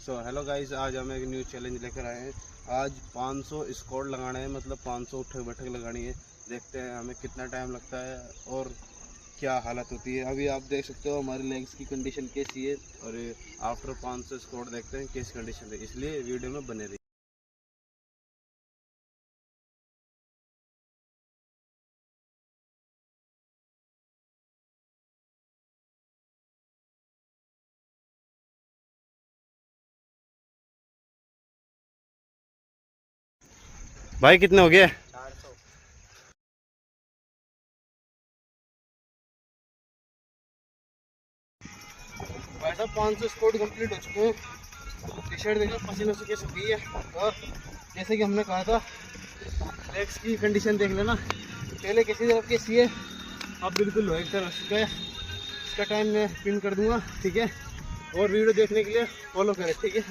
So hello guys, आज हम एक न्यू चैलेंज लेकर आए हैं। आज 500 स्क्वाट लगाना है, मतलब 500 उठक बैठक लगानी है। देखते हैं हमें कितना टाइम लगता है और क्या हालत होती है। अभी आप देख सकते हो हमारे लेग्स की कंडीशन कैसी है और आफ्टर 500 स्क्वाट देखते हैं कैसी कंडीशन है, इसलिए वीडियो में बने रहिए। भाई कितने हो गए? 400। भाई साहब 500 स्क्वाट कंप्लीट हो चुके हैं। टी शर्ट देखो पसीने से कैसे हुई है। और जैसे कि हमने कहा था, लेग्स की कंडीशन देख लेना, पहले किसी तरफ कैसी है, अब बिल्कुल लोहे की तरफ चुका है। इसका टाइम मैं पिन कर दूंगा, ठीक है। और वीडियो देखने के लिए फॉलो करें, ठीक है।